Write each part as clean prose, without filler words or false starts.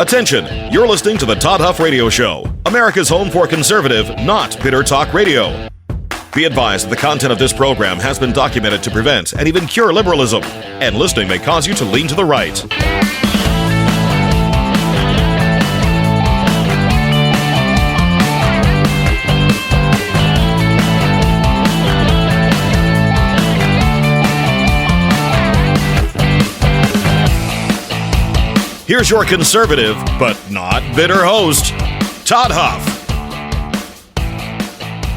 Attention, you're listening to the Todd Huff Radio Show, America's home for conservative, not bitter talk radio. Be advised that the content of this program has been documented to prevent and even cure liberalism, and listening may cause you to lean to the right. Here's your conservative, but not bitter host, Todd Huff.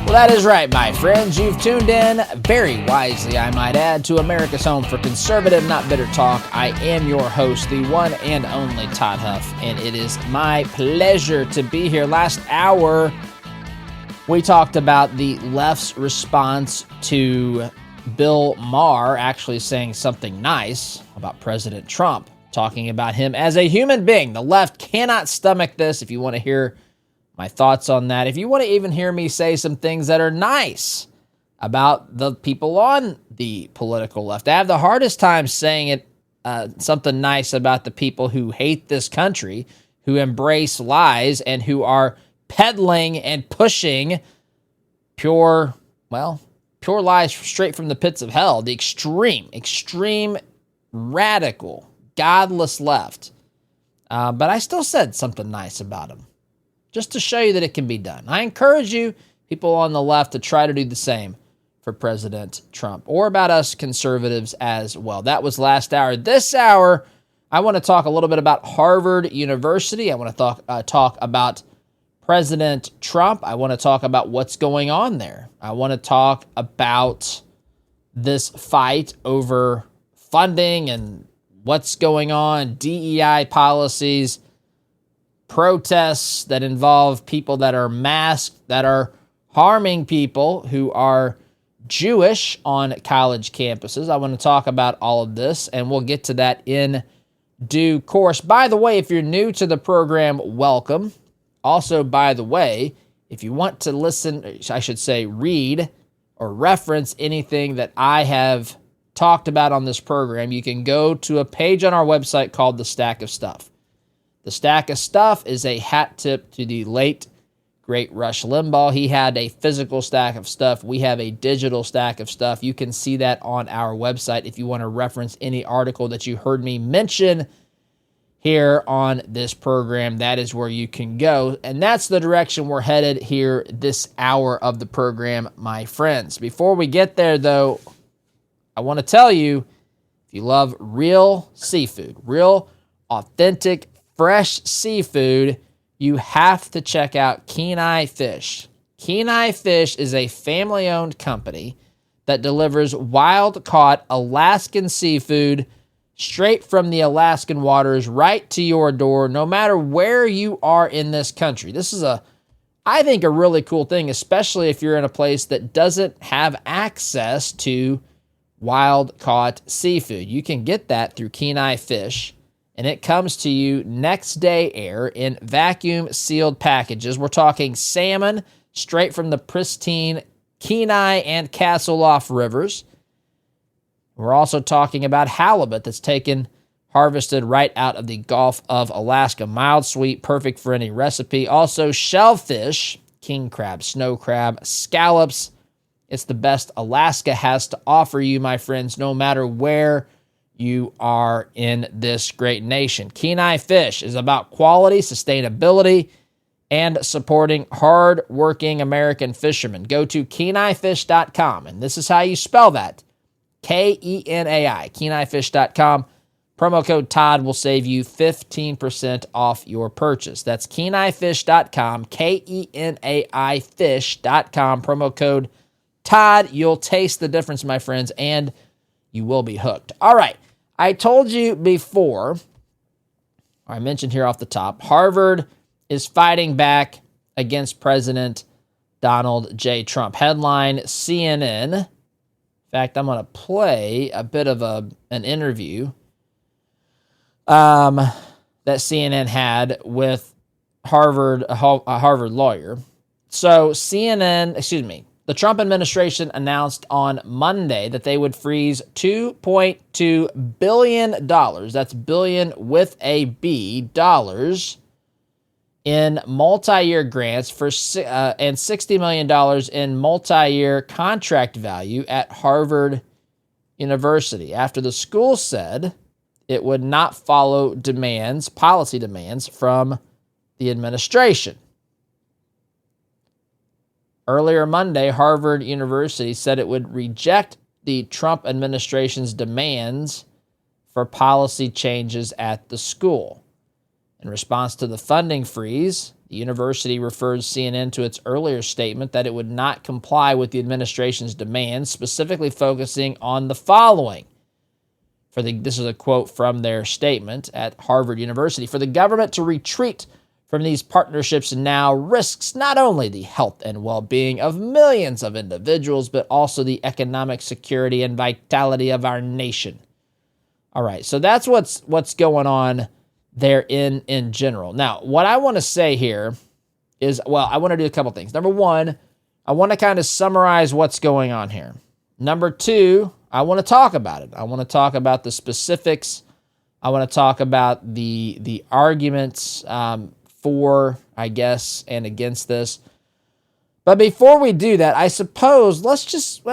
Well, that is right, my friends. You've tuned in, very wisely, I might add, to America's home for conservative, not bitter talk. I am your host, the one and only Todd Huff, and it is my pleasure to be here. Last hour, we talked about the left's response to Bill Maher actually saying something nice about President Trump, talking about him as a human being. The left cannot stomach this. If you want to hear my thoughts on that, if you want to even hear me say some things that are nice about the people on the political left, I have the hardest time saying it, something nice about the people who hate this country, who embrace lies, and who are peddling and pushing pure lies straight from the pits of hell, the extreme, radical, godless left. But I still said something nice about him, just to show you that it can be done. I encourage you, people on the left, to try to do the same for President Trump, or about us conservatives as well. That was last hour. This hour, I want to talk a little bit about Harvard University. I want to talk about President Trump. I want to talk about what's going on there. I want to talk about this fight over funding and what's going on, DEI policies, protests that involve people that are masked, that are harming people who are Jewish on college campuses. I want to talk about all of this, and we'll get to that in due course. By the way, if you're new to the program, welcome. Also, by the way, if you want to listen, I should say read or reference anything that I have talked about on this program, you can go to a page on our website called The Stack of Stuff. The Stack of Stuff is a hat tip to the late, great Rush Limbaugh. He had a physical stack of stuff. We have a digital stack of stuff. You can see that on our website if you want to reference any article that you heard me mention here on this program. That is where you can go, and that's the direction we're headed here this hour of the program, my friends. Before we get there, though, I want to tell you, if you love real seafood, real, authentic, fresh seafood, you have to check out Kenai Fish. Kenai Fish is a family-owned company that delivers wild-caught Alaskan seafood straight from the Alaskan waters right to your door, no matter where you are in this country. This is I think, a really cool thing, especially if you're in a place that doesn't have access to wild-caught seafood. You can get that through Kenai Fish, and it comes to you next day air in vacuum-sealed packages. We're talking salmon straight from the pristine Kenai and Castleoff rivers. We're also talking about halibut that's harvested right out of the Gulf of Alaska. Mild, sweet, perfect for any recipe. Also, shellfish, king crab, snow crab, scallops. It's the best Alaska has to offer you, my friends, no matter where you are in this great nation. Kenai Fish is about quality, sustainability, and supporting hard-working American fishermen. Go to KenaiFish.com, and this is how you spell that. Kenai, KenaiFish.com. Promo code Todd will save you 15% off your purchase. That's KenaiFish.com, KenaiFish.com. Promo code Todd. You'll taste the difference, my friends, and you will be hooked. All right. I told you before, or I mentioned here off the top, Harvard is fighting back against President Donald J. Trump. Headline, CNN. In fact, I'm going to play a bit of an interview that CNN had with a Harvard lawyer. So the Trump administration announced on Monday that they would freeze $2.2 billion, that's billion with a B, dollars, in multi-year grants and $60 million in multi-year contract value at Harvard University after the school said it would not follow policy demands from the administration. Earlier Monday, Harvard University said it would reject the Trump administration's demands for policy changes at the school. In response to the funding freeze, the university referred CNN to its earlier statement that it would not comply with the administration's demands, specifically focusing on the following. This is a quote from their statement at Harvard University. For the government to retreat from these partnerships now risks not only the health and well-being of millions of individuals, but also the economic security and vitality of our nation. All right, so that's what's going on there in general. Now, what I want to say here is, I want to do a couple things. Number one, I want to kind of summarize what's going on here. Number two, I want to talk about it. I want to talk about the specifics. I want to talk about the arguments for, I guess, and against this. But before we do that, I suppose let's just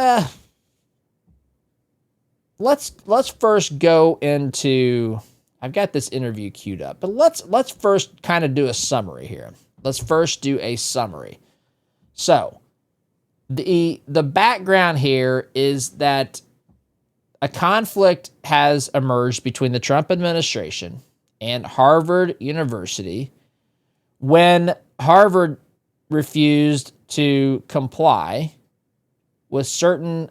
let's first go into. I've got this interview queued up, but let's first kind of do a summary here. Let's first do a summary. So, the background here is that a conflict has emerged between the Trump administration and Harvard University when Harvard refused to comply with certain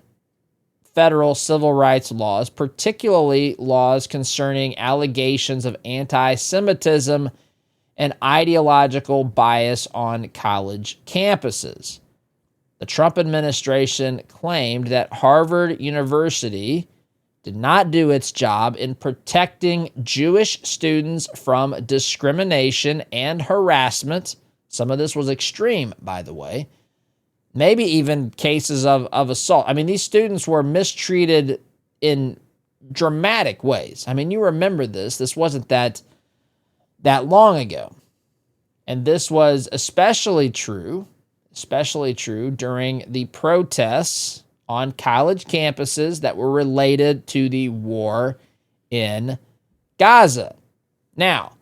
federal civil rights laws, particularly laws concerning allegations of anti-Semitism and ideological bias on college campuses. The Trump administration claimed that Harvard University did not do its job in protecting Jewish students from discrimination and harassment. Some of this was extreme, by the way. Maybe even cases of assault. I mean, these students were mistreated in dramatic ways. I mean, you remember this. This wasn't that long ago. And this was especially true during the protests on college campuses that were related to the war in Gaza. Now,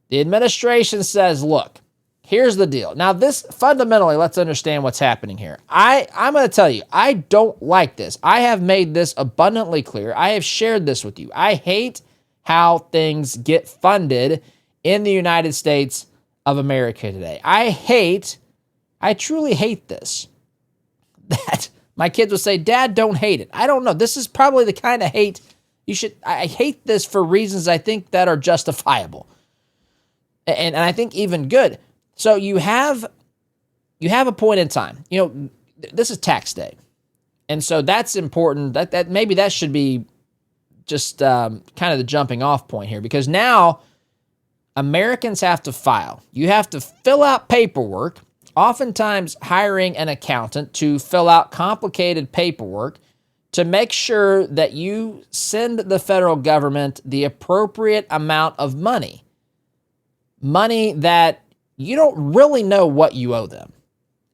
the administration says, look, here's the deal. Now, this fundamentally, let's understand what's happening here. I'm going to tell you, I don't like this. I have made this abundantly clear. I have shared this with you. I hate how things get funded in the United States of America today. I truly hate this. That my kids will say, Dad, don't hate it. I don't know. This is probably the kind of hate I hate this for reasons I think that are justifiable. And I think even good. So you have a point in time. You know, this is tax day. And so that's important. That maybe that should be just kind of the jumping off point here, because now Americans have to file. You have to fill out paperwork, oftentimes hiring an accountant to fill out complicated paperwork to make sure that you send the federal government the appropriate amount of money that you don't really know what you owe them,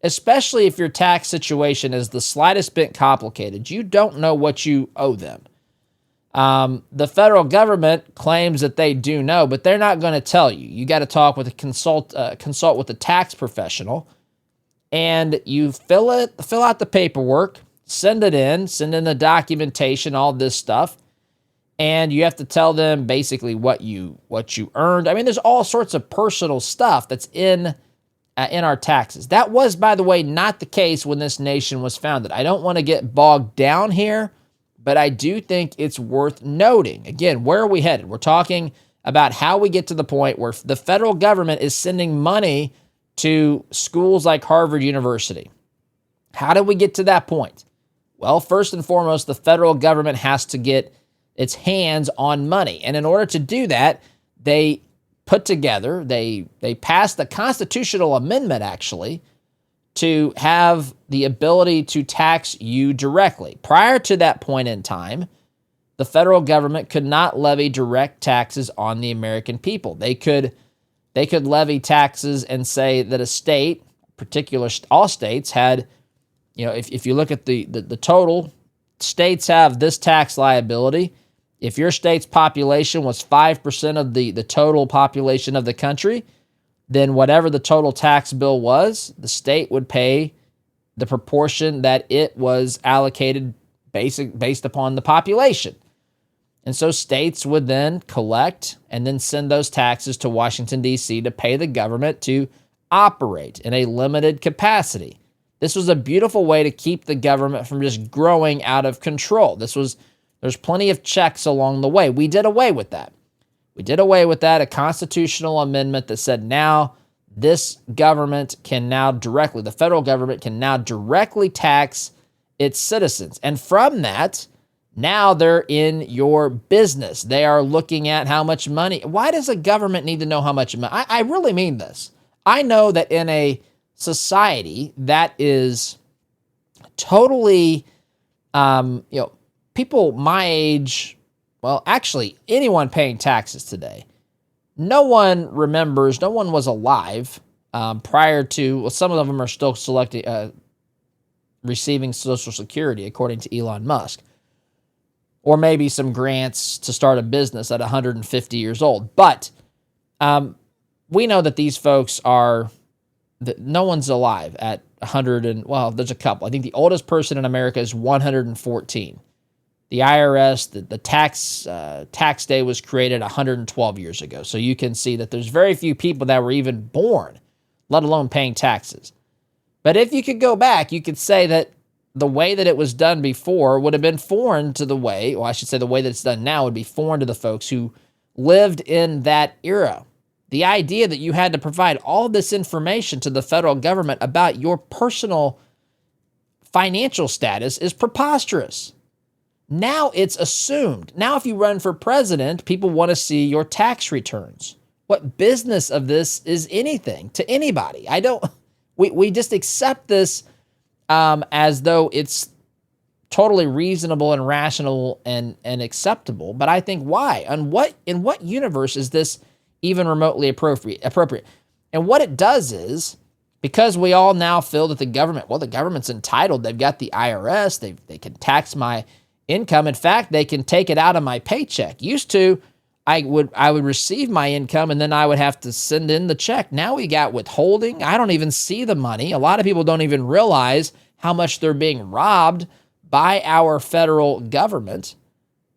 especially if your tax situation is the slightest bit complicated. You don't know what you owe them. The federal government claims that they do know, but they're not going to tell you. You got to talk with consult with a tax professional, and you fill out the paperwork, send in the documentation, all this stuff, and you have to tell them basically what you earned. I mean, there's all sorts of personal stuff that's in our taxes. That was, by the way, not the case when this nation was founded. I don't want to get bogged down here, but I do think it's worth noting. Again, where are we headed? We're talking about how we get to the point where the federal government is sending money to schools like Harvard University. How did we get to that point? Well, first and foremost, the federal government has to get its hands on money. And in order to do that, they passed a constitutional amendment, actually, to have the ability to tax you directly. Prior to that point in time, the federal government could not levy direct taxes on the American people. They could levy taxes and say that a state, all states had, if you look at the total, states have this tax liability. If your state's population was 5% of the total population of the country, then whatever the total tax bill was, the state would pay the proportion that it was allocated based upon the population. And so states would then collect and then send those taxes to Washington, D.C. to pay the government to operate in a limited capacity. This was a beautiful way to keep the government from just growing out of control. There's plenty of checks along the way. We did away with that. A constitutional amendment that said now this government can now directly, the federal government can now directly tax its citizens. And from that, now they're in your business. They are looking at how much money. Why does a government need to know how much money? I really mean this. I know that in a society that is totally, people my age, well, actually, anyone paying taxes today, no one was alive prior to, well, some of them are still receiving Social Security, according to Elon Musk, or maybe some grants to start a business at 150 years old. But we know that these folks no one's alive at 100 well, there's a couple. I think the oldest person in America is 114. The IRS, the tax day was created 112 years ago. So you can see that there's very few people that were even born, let alone paying taxes. But if you could go back, you could say that the way that it was done before would have been foreign to the way that it's done now would be foreign to the folks who lived in that era. The idea that you had to provide all this information to the federal government about your personal financial status is preposterous. Now it's assumed. Now if you run for president, people want to see your tax returns. What business of this is anything to anybody? We just accept this as though it's totally reasonable and rational and acceptable. But I think why? In what universe is this even remotely appropriate? And what it does is, because we all now feel that the government's entitled. They've got the IRS. They can tax my income. In fact, they can take it out of my paycheck. Used to, I would receive my income and then I would have to send in the check. Now we got withholding. I don't even see the money. A lot of people don't even realize how much they're being robbed by our federal government.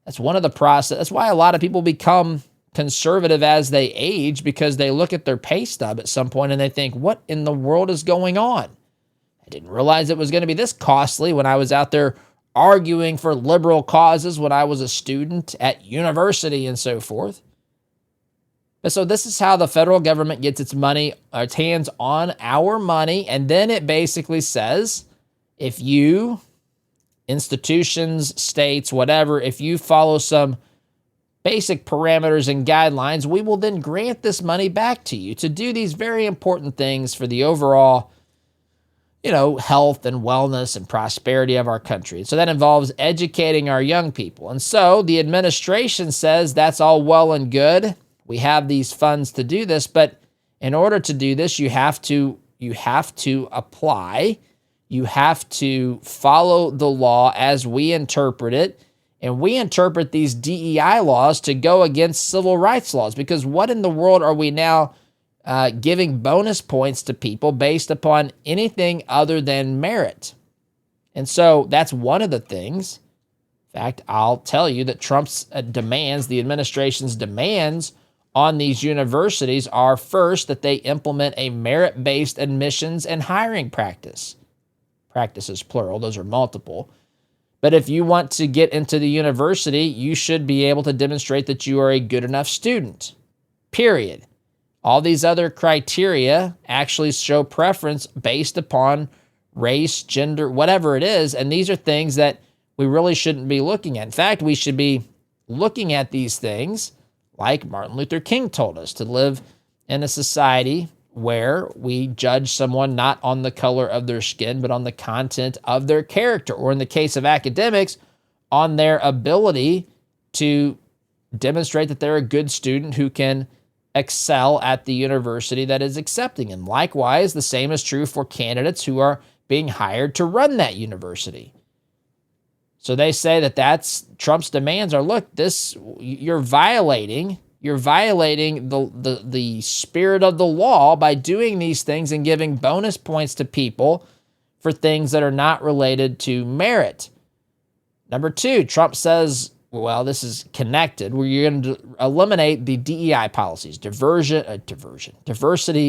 That's one of the process. That's why a lot of people become conservative as they age, because they look at their pay stub at some point and they think, what in the world is going on? I didn't realize it was going to be this costly when I was out there arguing for liberal causes when I was a student at university and so forth. But so this is how the federal government gets its hands on our money. And then it basically says, if you, institutions, states, whatever, if you follow some basic parameters and guidelines, we will then grant this money back to you to do these very important things for the overall health and wellness and prosperity of our country. So that involves educating our young people. And so the administration says that's all well and good. We have these funds to do this, but in order to do this, you have to apply, you have to follow the law as we interpret it. And we interpret these DEI laws to go against civil rights laws, because what in the world are we now giving bonus points to people based upon anything other than merit? And so that's one of the things. In fact, I'll tell you that Trump's demands, the administration's demands on these universities are, first, that they implement a merit-based admissions and hiring practice. Practices plural, those are multiple. But if you want to get into the university, you should be able to demonstrate that you are a good enough student, period. All these other criteria actually show preference based upon race, gender, whatever it is. And these are things that we really shouldn't be looking at. In fact, we should be looking at these things like Martin Luther King told us, to live in a society where we judge someone not on the color of their skin, but on the content of their character, or in the case of academics, on their ability to demonstrate that they're a good student who can excel at the university that is accepting them. Likewise, the same is true for candidates who are being hired to run that university. So they say that that's Trump's demands are, look, you're violating the spirit of the law by doing these things and giving bonus points to people for things that are not related to merit. Number two, Trump says, well, this is connected, where you're going to eliminate the DEI policies, diversity,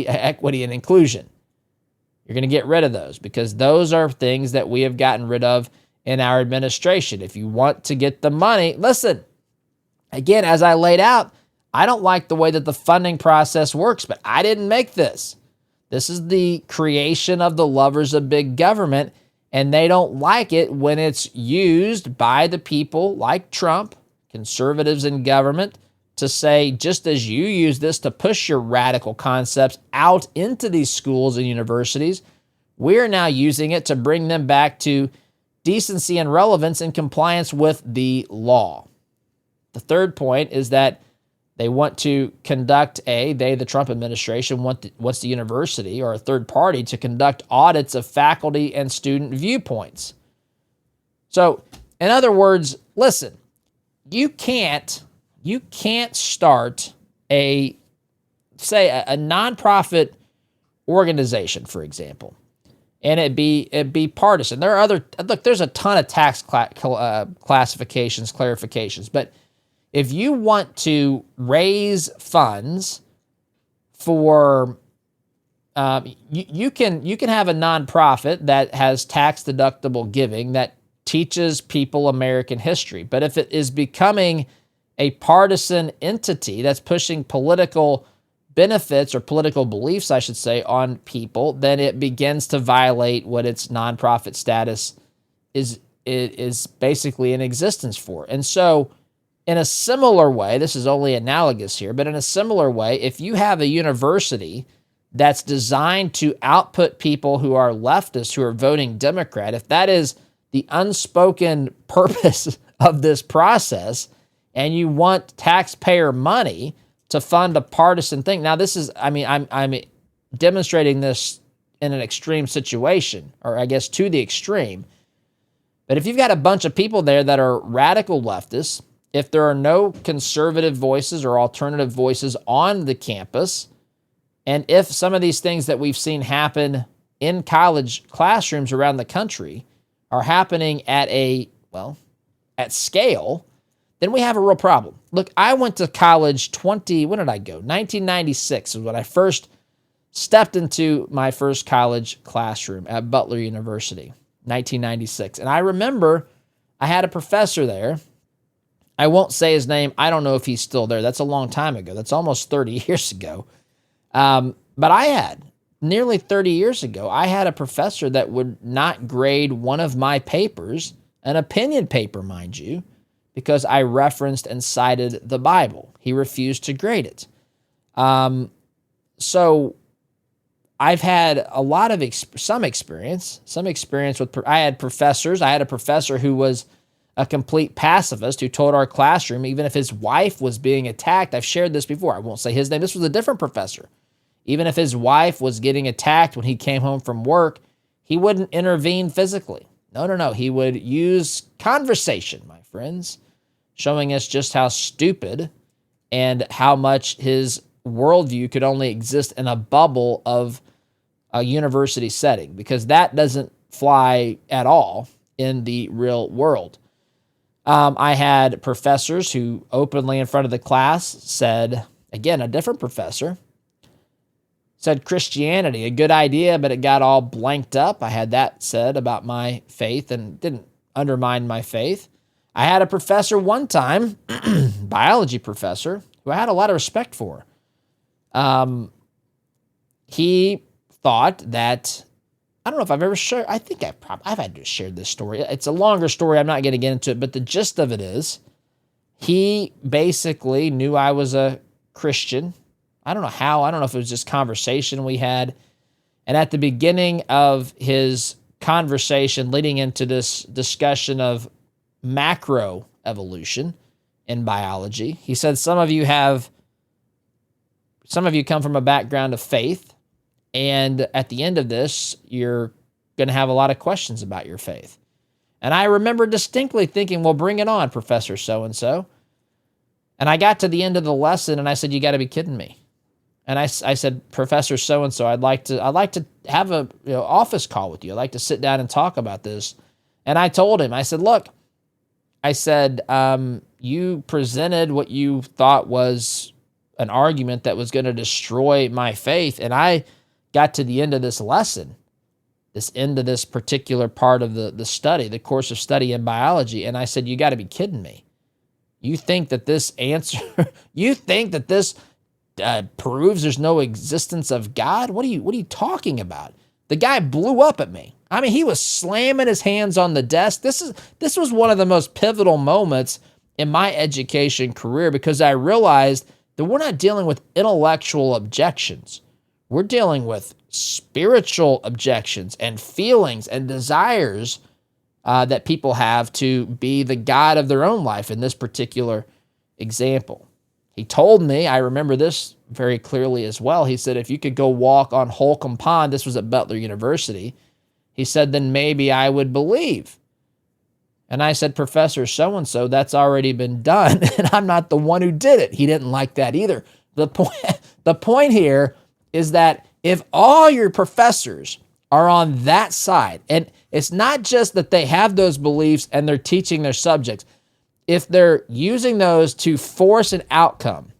equity, and inclusion. You're going to get rid of those because those are things that we have gotten rid of in our administration. If you want to get the money, listen, again, as I laid out, I don't like the way that the funding process works, but I didn't make this. This is the creation of the lovers of big government, and they don't like it when it's used by the people like Trump, conservatives in government, to say, just as you use this to push your radical concepts out into these schools and universities, we're now using it to bring them back to decency and relevance and compliance with the law. The third point is that they want to conduct the Trump administration wants the university or a third party to conduct audits of faculty and student viewpoints. So, in other words, listen, you can't start a nonprofit organization, for example, and it be partisan. There are there's a ton of tax classifications, clarifications, but if you want to raise funds for, you can have a nonprofit that has tax deductible giving that teaches people American history. But if it is becoming a partisan entity that's pushing political benefits or political beliefs, I should say, on people, then it begins to violate what its nonprofit status is basically in existence for. And so, in a similar way, this is only analogous here, but in a similar way, if you have a university that's designed to output people who are leftists, who are voting Democrat, if that is the unspoken purpose of this process, and you want taxpayer money to fund a partisan thing. Now, this is, I'm demonstrating this in an extreme situation, or I guess to the extreme. But if you've got a bunch of people there that are radical leftists, if there are no conservative voices or alternative voices on the campus, and if some of these things that we've seen happen in college classrooms around the country are happening at scale, then we have a real problem. Look, I went to college when did I go? 1996 is when I first stepped into my first college classroom at Butler University, 1996. And I remember I had a professor there. I won't say his name. I don't know if he's still there. That's a long time ago. That's almost 30 years ago. But I had, nearly 30 years ago, I had a professor that would not grade one of my papers, an opinion paper, mind you, because I referenced and cited the Bible. He refused to grade it. So I've had a lot of some experience with, I had professors. I had a professor who was a complete pacifist who told our classroom, even if his wife was being attacked, I've shared this before, I won't say his name, this was a different professor. Even if his wife was getting attacked when he came home from work, he wouldn't intervene physically. No. He would use conversation, my friends, showing us just how stupid and how much his worldview could only exist in a bubble of a university setting, because that doesn't fly at all in the real world. I had professors who openly in front of the class said, again, a different professor, said Christianity, a good idea, but it got all blanked up. I had that said about my faith and didn't undermine my faith. I had a professor one time, biology professor, who I had a lot of respect for. He thought that, I don't know if I've ever shared, I think I've had to share this story. It's a longer story. I'm not going to get into it, but the gist of it is he basically knew I was a Christian I don't know how. I don't know if it was just conversation we had. And at the beginning of his conversation leading into this discussion of macro evolution in biology, he said some of you come from a background of faith, and at the end of this, you're going to have a lot of questions about your faith. And I remember distinctly thinking, well, bring it on, Professor so-and-so. And I got to the end of the lesson, and I said, you got to be kidding me. And I said, Professor so-and-so, I'd like to have a office call with you. I'd like to sit down and talk about this. And I told him, I said, look, you presented what you thought was an argument that was going to destroy my faith. And I got to the end of this lesson, this end of this particular part of the study, the course of study in biology. And I said, you got to be kidding me. You think that this answer, you think that this proves there's no existence of God? What are you talking about? The guy blew up at me. I mean, he was slamming his hands on the desk. This was one of the most pivotal moments in my education career, because I realized that we're not dealing with intellectual objections. We're dealing with spiritual objections and feelings and desires that people have to be the God of their own life in this particular example. He told me, I remember this very clearly as well, he said, if you could go walk on Holcomb Pond, this was at Butler University, he said, then maybe I would believe. And I said, Professor so-and-so, that's already been done, and I'm not the one who did it. He didn't like that either. The point here is that if all your professors are on that side, and it's not just that they have those beliefs and they're teaching their subjects, if they're using those to force an outcome,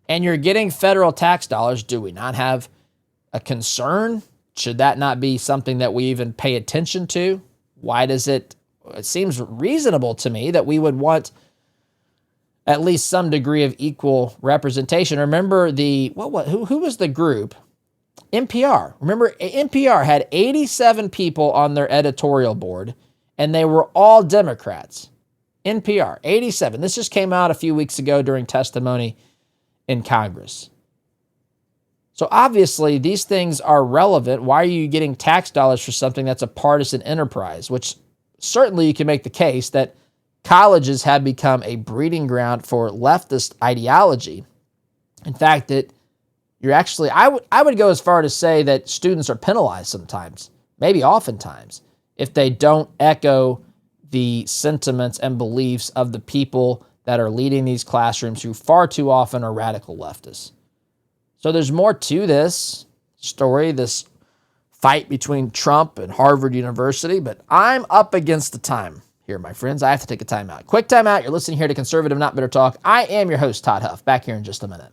and you're getting federal tax dollars, do we not have a concern? Should that not be something that we even pay attention to? Why does it seems reasonable to me that we would want at least some degree of equal representation. Remember who was the group? NPR. Remember, NPR had 87 people on their editorial board, and they were all Democrats. NPR, 87. This just came out a few weeks ago during testimony in Congress. So obviously, these things are relevant. Why are you getting tax dollars for something that's a partisan enterprise? Which certainly you can make the case that colleges have become a breeding ground for leftist ideology. In fact, that you're actually, I would go as far to say that students are penalized sometimes, maybe oftentimes, if they don't echo the sentiments and beliefs of the people that are leading these classrooms, who far too often are radical leftists. So there's more to this story, this fight between Trump and Harvard University, but I'm up against the time here, my friends. I have to take a time out. Quick time out. You're listening here to Conservative Not Bitter Talk. I am your host, Todd Huff. Back here in just a minute.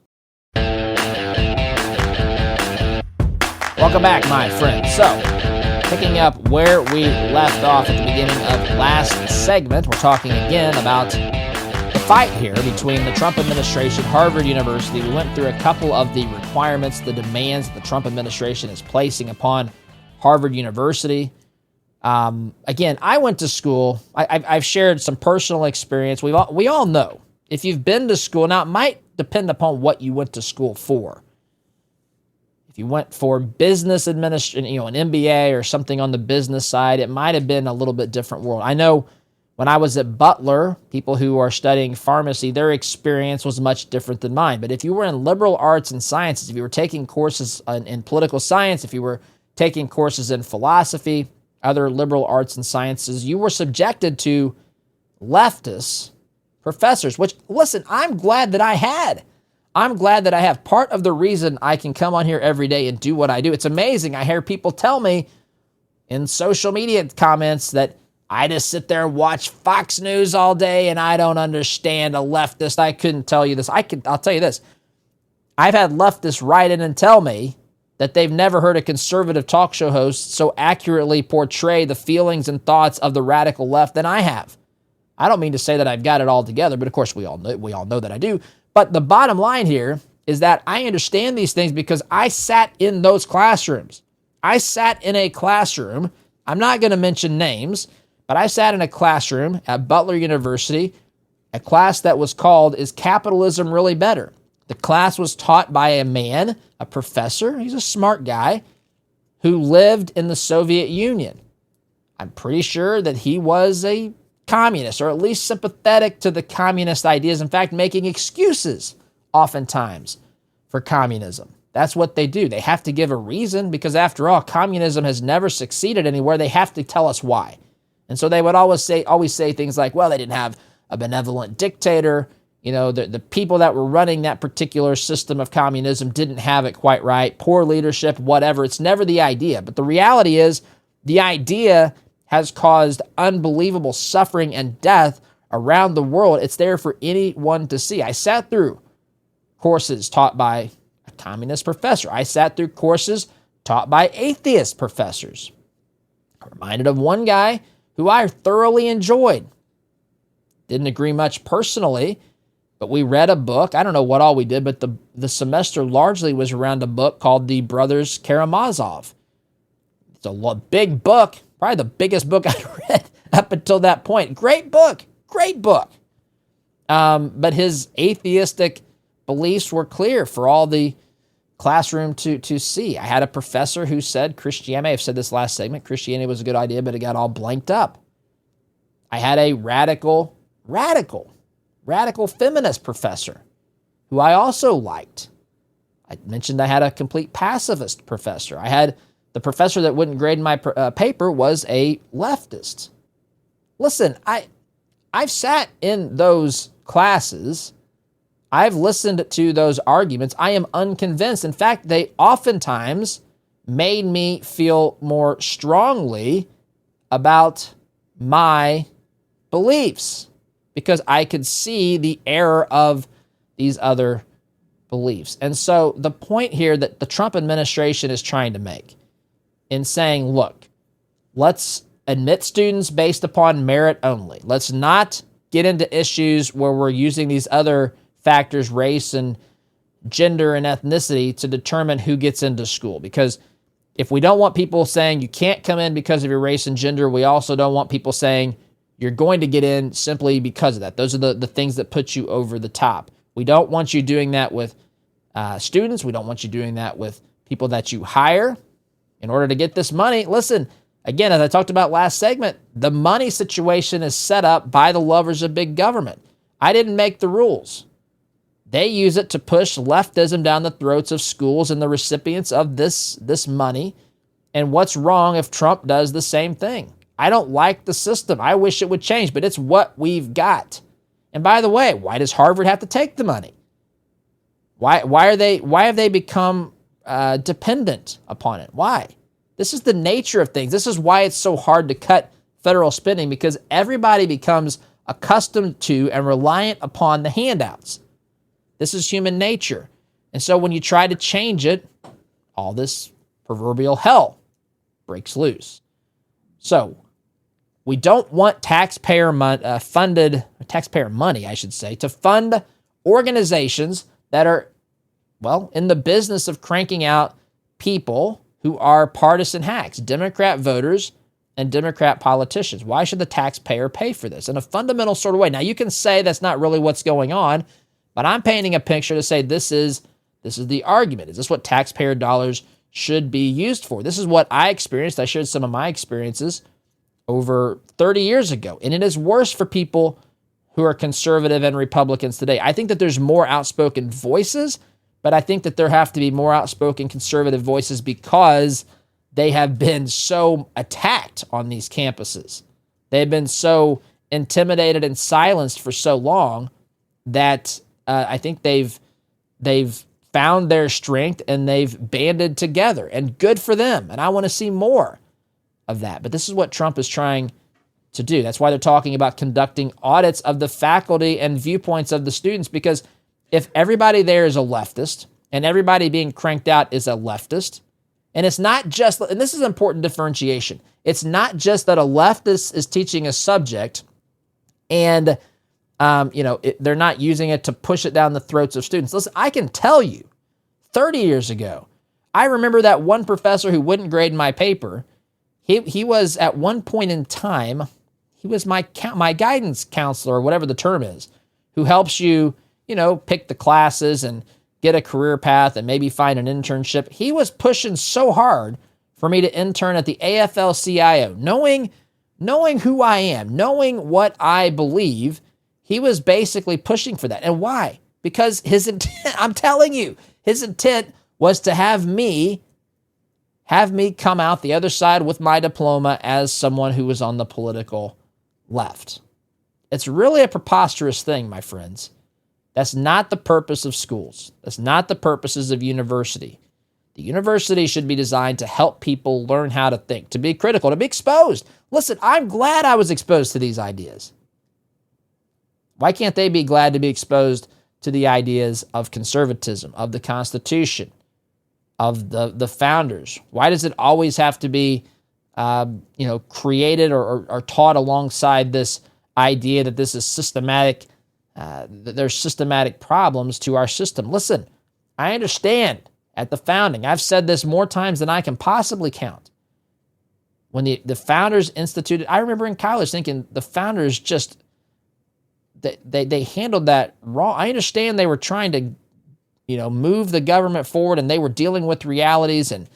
Welcome back, my friends. So, picking up where we left off at the beginning of last segment, we're talking again about the fight here between the Trump administration, Harvard University. We went through a couple of the requirements, the demands that the Trump administration is placing upon Harvard University. Again, I went to school. I've shared some personal experience. We all know, if you've been to school, now it might depend upon what you went to school for. If you went for business administration, an MBA or something on the business side, it might have been a little bit different world. I know when I was at Butler, people who are studying pharmacy, their experience was much different than mine. But if you were in liberal arts and sciences, if you were taking courses in political science, if you were taking courses in philosophy, other liberal arts and sciences, you were subjected to leftist professors, which, listen, I'm glad that I had. I'm glad that I have. Part of the reason I can come on here every day and do what I do, it's amazing. I hear people tell me in social media comments that I just sit there and watch Fox News all day and I don't understand a leftist. I couldn't tell you this. I'll tell you this. I've had leftists write in and tell me that they've never heard a conservative talk show host so accurately portray the feelings and thoughts of the radical left than I have. I don't mean to say that I've got it all together, but of course we all know that I do. But the bottom line here is that I understand these things because I sat in those classrooms. I sat in a classroom. I'm not going to mention names, but I sat in a classroom at Butler University, a class that was called, Is Capitalism Really Better? The class was taught by a man, a professor, he's a smart guy, who lived in the Soviet Union. I'm pretty sure that he was a communist, or at least sympathetic to the communist ideas. In fact, making excuses oftentimes for communism. That's what they do. They have to give a reason because, after all, communism has never succeeded anywhere. They have to tell us why. And so they would always say things like, well, they didn't have a benevolent dictator. You know, the people that were running that particular system of communism didn't have it quite right. Poor leadership, whatever. It's never the idea. But the reality is the idea has caused unbelievable suffering and death around the world. It's there for anyone to see. I sat through courses taught by a communist professor. I sat through courses taught by atheist professors. I'm reminded of one guy who I thoroughly enjoyed. Didn't agree much personally, but we read a book. I don't know what all we did, but the semester largely was around a book called The Brothers Karamazov. It's a big book, probably the biggest book I'd read up until that point. Great book. But his atheistic beliefs were clear for all the classroom to see. I had a professor who said Christianity, I've said this last segment, Christianity was a good idea, but it got all blanked up. I had a radical feminist professor who I also liked. I mentioned I had a complete pacifist professor. I had the professor that wouldn't grade my paper was a leftist. Listen, I've sat in those classes. I've listened to those arguments. I am unconvinced. In fact, they oftentimes made me feel more strongly about my beliefs because I could see the error of these other beliefs. And so the point here that the Trump administration is trying to make in saying, look, let's admit students based upon merit only. Let's not get into issues where we're using these other factors, race and gender and ethnicity, to determine who gets into school. Because if we don't want people saying you can't come in because of your race and gender, we also don't want people saying you're going to get in simply because of that. Those are the things that put you over the top. We don't want you doing that with students. We don't want you doing that with people that you hire in order to get this money. Listen, again, as I talked about last segment, the money situation is set up by the lovers of big government. I didn't make the rules. They use it to push leftism down the throats of schools and the recipients of this money. And what's wrong if Trump does the same thing? I don't like the system. I wish it would change, but it's what we've got. And by the way, why does Harvard have to take the money? Why have they become dependent upon it? Why? This is the nature of things. This is why it's so hard to cut federal spending, because everybody becomes accustomed to and reliant upon the handouts. This is human nature. And so when you try to change it, all this proverbial hell breaks loose. So we don't want taxpayer money, I should say, to fund organizations that are, well, in the business of cranking out people who are partisan hacks, Democrat voters and Democrat politicians. Why should the taxpayer pay for this? In a fundamental sort of way. Now, you can say that's not really what's going on, but I'm painting a picture to say this is the argument. Is this what taxpayer dollars should be used for? This is what I experienced. I shared some of my experiences over 30 years ago, and it is worse for people who are conservative and Republicans today. I think that there's more outspoken voices, but I think that there have to be more outspoken conservative voices because they have been so attacked on these campuses. They've been so intimidated and silenced for so long that I think they've found their strength and they've banded together, and good for them. And I want to see more of that. But this is what Trump is trying to do. That's why they're talking about conducting audits of the faculty and viewpoints of the students, because if everybody there is a leftist and everybody being cranked out is a leftist, and it's not just, and this is an important differentiation, it's not just that a leftist is teaching a subject and they're not using it to push it down the throats of students. Listen, I can tell you, 30 years ago, I remember that one professor who wouldn't grade my paper. He was, at one point in time, he was my guidance counselor, or whatever the term is, who helps you, pick the classes and get a career path and maybe find an internship. He was pushing so hard for me to intern at the AFL-CIO, knowing who I am, knowing what I believe. He was basically pushing for that. And why? Because his intent, I'm telling you, his intent was to have me come out the other side with my diploma as someone who was on the political left. It's really a preposterous thing, my friends. That's not the purpose of schools. That's not the purposes of university. The university should be designed to help people learn how to think, to be critical, to be exposed. Listen, I'm glad I was exposed to these ideas. Why can't they be glad to be exposed to the ideas of conservatism, of the Constitution, of the founders? Why does it always have to be created or taught alongside this idea that this is systematic, that there's systematic problems to our system? Listen, I understand at the founding, I've said this more times than I can possibly count. When the founders instituted, I remember in college thinking the founders just, they handled that wrong. I understand they were trying to, move the government forward and they were dealing with realities, and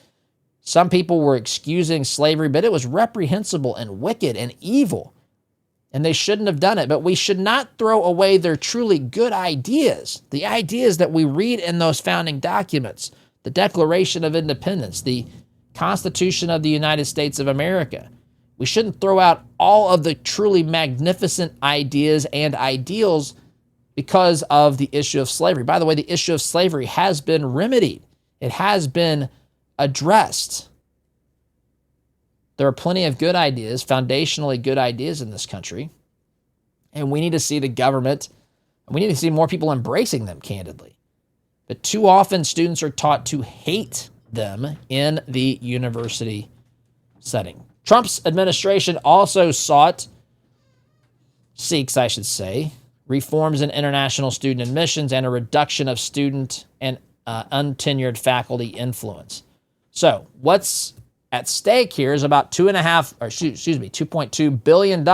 some people were excusing slavery, but it was reprehensible and wicked and evil, and they shouldn't have done it. But we should not throw away their truly good ideas, the ideas that we read in those founding documents, the Declaration of Independence, the Constitution of the United States of America. We shouldn't throw out all of the truly magnificent ideas and ideals because of the issue of slavery. By the way, the issue of slavery has been remedied. It has been addressed. There are plenty of good ideas, foundationally good ideas in this country, and we need to see the government, we need to see more people embracing them, candidly. But too often, students are taught to hate them in the university setting. Trump's administration also seeks, reforms in international student admissions and a reduction of student and untenured faculty influence. So what's at stake here is about $2.2 billion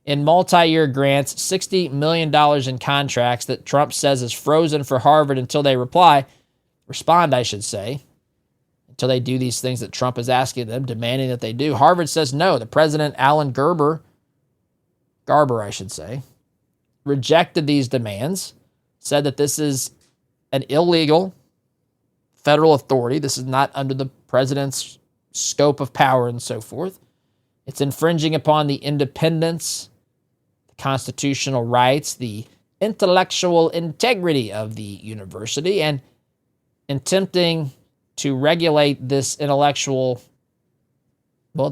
in multi-year grants, $60 million in contracts that Trump says is frozen for Harvard until they respond, until they do these things that Trump is asking them, demanding that they do. Harvard says no. The president, Alan Garber, rejected these demands, said that this is an illegal federal authority. This is not under the president's scope of power and so forth. It's infringing upon the independence, the constitutional rights, the intellectual integrity of the university, and attempting to regulate this the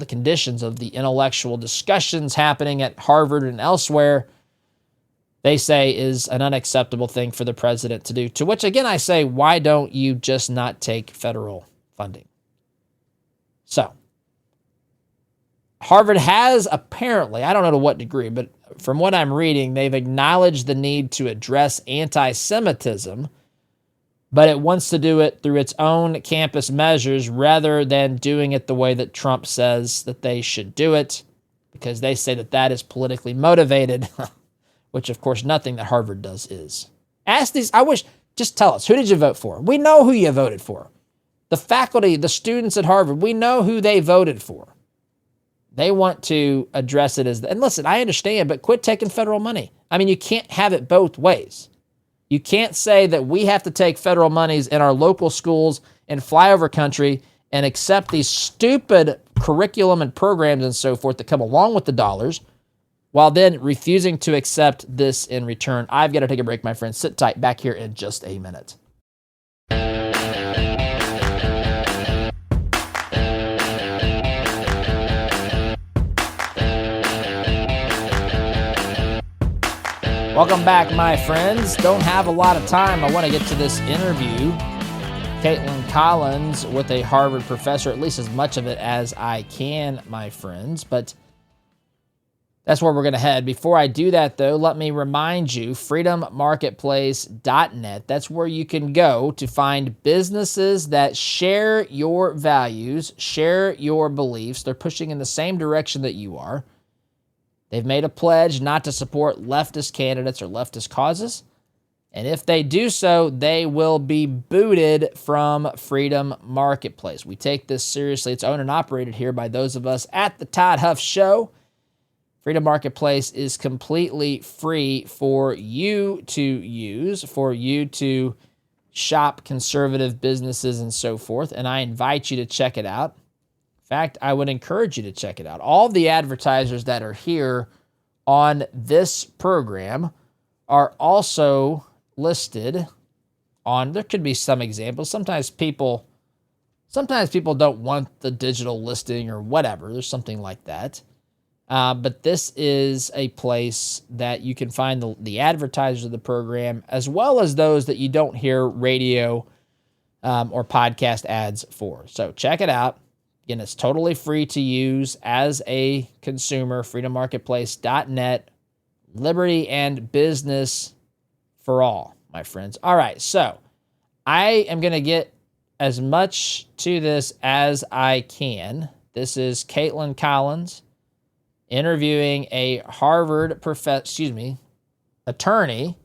conditions of the intellectual discussions happening at Harvard and elsewhere, they say is an unacceptable thing for the president to do. To which, again, I say, why don't you just not take federal funding? So, Harvard has apparently, I don't know to what degree, but from what I'm reading, they've acknowledged the need to address anti-Semitism, but it wants to do it through its own campus measures rather than doing it the way that Trump says that they should do it, because they say that that is politically motivated, which, of course, nothing that Harvard does is. Just tell us, who did you vote for? We know who you voted for. The faculty, the students at Harvard, we know who they voted for. They want to address it and listen, I understand, but quit taking federal money. I mean, you can't have it both ways. You can't say that we have to take federal monies in our local schools and flyover country and accept these stupid curriculum and programs and so forth that come along with the dollars, while then refusing to accept this in return. I've got to take a break, my friends. Sit tight. Back here in just a minute. Welcome back, my friends. Don't have a lot of time. I want to get to this interview. Caitlin Collins with a Harvard professor, at least as much of it as I can, my friends. But that's where we're going to head. Before I do that, though, let me remind you, freedommarketplace.net. That's where you can go to find businesses that share your values, share your beliefs. They're pushing in the same direction that you are. They've made a pledge not to support leftist candidates or leftist causes. And if they do so, they will be booted from Freedom Marketplace. We take this seriously. It's owned and operated here by those of us at the Todd Huff Show. Freedom Marketplace is completely free for you to use, for you to shop conservative businesses and so forth. And I invite you to check it out. In fact, I would encourage you to check it out. All the advertisers that are here on this program are also listed on, there could be some examples. Sometimes people don't want the digital listing or whatever. There's something like that. But this is a place that you can find the advertisers of the program, as well as those that you don't hear radio or podcast ads for. So check it out. Again, it's totally free to use as a consumer. freedommarketplace.net. Liberty and business for all, my friends. All right, so I am going to get as much to this as I can. This is Caitlin Collins interviewing a Harvard attorney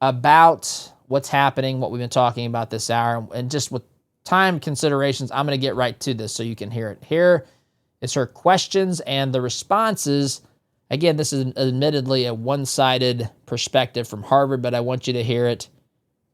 about what's happening, what we've been talking about this hour, and just with time considerations, I'm going to get right to this so you can hear it. Here is her questions and the responses. Again, this is admittedly a one-sided perspective from Harvard, but I want you to hear it.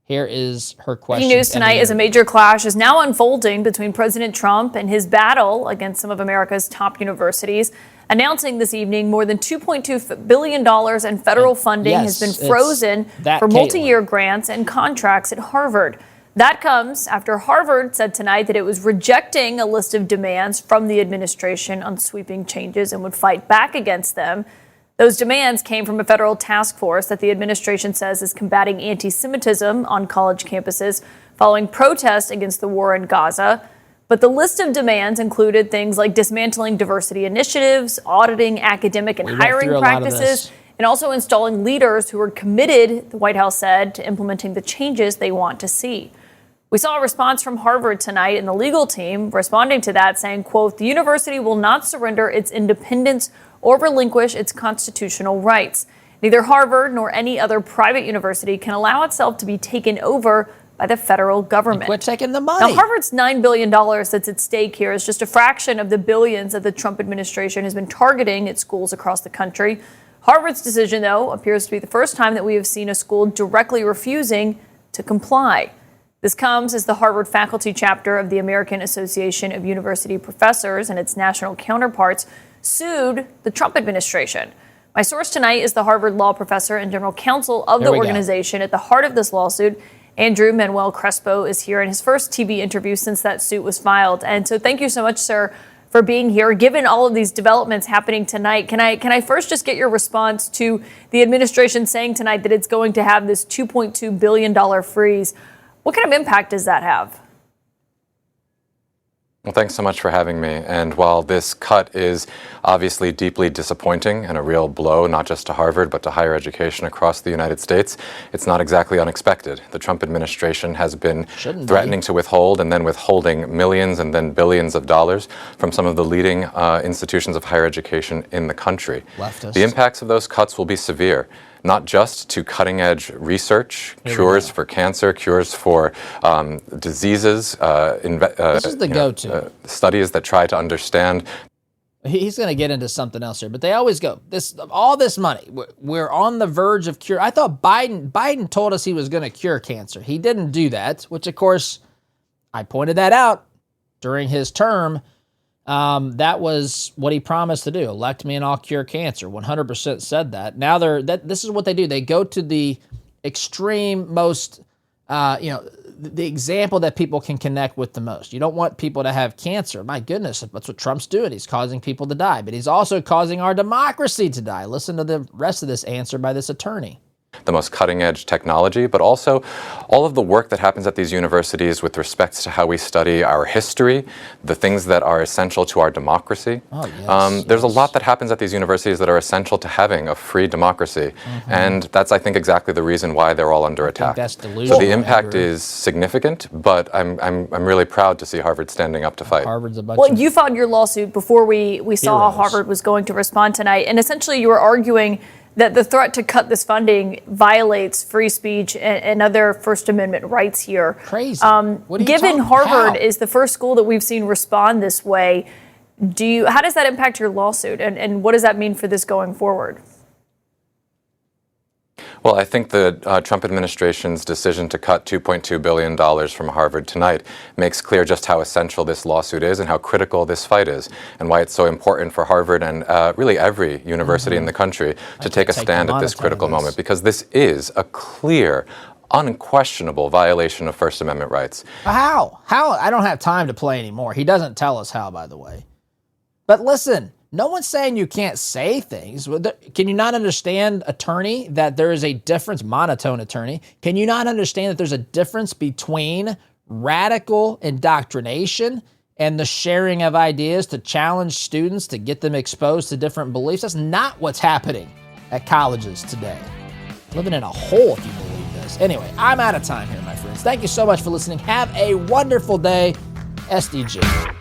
Here is her question. News tonight is a major clash is now unfolding between President Trump and his battle against some of America's top universities, announcing this evening more than $2.2 billion in federal funding has been frozen for multi-year grants and contracts at Harvard. That comes after Harvard said tonight that it was rejecting a list of demands from the administration on sweeping changes and would fight back against them. Those demands came from a federal task force that the administration says is combating anti-Semitism on college campuses following protests against the war in Gaza. But the list of demands included things like dismantling diversity initiatives, auditing academic and hiring practices, and also installing leaders who are committed, the White House said, to implementing the changes they want to see. We saw a response from Harvard tonight and the legal team responding to that, saying, quote, the university will not surrender its independence or relinquish its constitutional rights. Neither Harvard nor any other private university can allow itself to be taken over by the federal government. Quit taking the money. Now, Harvard's $9 billion that's at stake here is just a fraction of the billions that the Trump administration has been targeting at schools across the country. Harvard's decision, though, appears to be the first time that we have seen a school directly refusing to comply. This comes as the Harvard faculty chapter of the American Association of University Professors and its national counterparts sued the Trump administration. My source tonight is the Harvard law professor and general counsel of the organization at the heart of this lawsuit. Andrew Manuel Crespo is here in his first TV interview since that suit was filed. And so thank you so much, sir, for being here. Given all of these developments happening tonight, can I first just get your response to the administration saying tonight that it's going to have this $2.2 billion freeze? What kind of impact does that have? Well, thanks so much for having me. And while this cut is obviously deeply disappointing and a real blow, not just to Harvard, but to higher education across the United States, it's not exactly unexpected. The Trump administration has been threatening to withhold and then withholding millions and then billions of dollars from some of the leading institutions of higher education in the country. Leftist. The impacts of those cuts will be severe. Not just to cutting-edge research, cures for cancer, cures for diseases, this is the go-to. Studies that try to understand. He's going to get into something else here, but they always go, all this money, we're on the verge of cure. I thought Biden told us he was going to cure cancer. He didn't do that, which, of course, I pointed that out during his term. That was what he promised to do. Elect me and I'll cure cancer. 100% said that. Now this is what they do. They go to the extreme most, the example that people can connect with the most. You don't want people to have cancer. My goodness, that's what Trump's doing. He's causing people to die, but he's also causing our democracy to die. Listen to the rest of this answer by this attorney. The most cutting-edge technology, but also all of the work that happens at these universities with respect to how we study our history, the things that are essential to our democracy. There's a lot that happens at these universities that are essential to having a free democracy, and that's, I think, exactly the reason why they're all under attack. That's delusional. So the impact is significant, but I'm really proud to see Harvard standing up to fight. Harvard's a bunch Well, you filed your lawsuit before we saw how Harvard was going to respond tonight, and essentially you were arguing that the threat to cut this funding violates free speech and other First Amendment rights here. Crazy. Given Harvard is the first school that we've seen respond this way, how does that impact your lawsuit, and what does that mean for this going forward? Well, I think the Trump administration's decision to cut $2.2 billion from Harvard tonight makes clear just how essential this lawsuit is and how critical this fight is, and why it's so important for Harvard and really every university in the country to take a stand at this critical moment, because this is a clear, unquestionable violation of First Amendment rights. How? I don't have time to play anymore. He doesn't tell us how, by the way. But listen, no one's saying you can't say things. Can you not understand, attorney, that there is a difference, monotone attorney, can you not understand that there's a difference between radical indoctrination and the sharing of ideas to challenge students, to get them exposed to different beliefs? That's not what's happening at colleges today. Living in a hole, if you believe this. Anyway, I'm out of time here, my friends. Thank you so much for listening. Have a wonderful day. SDG.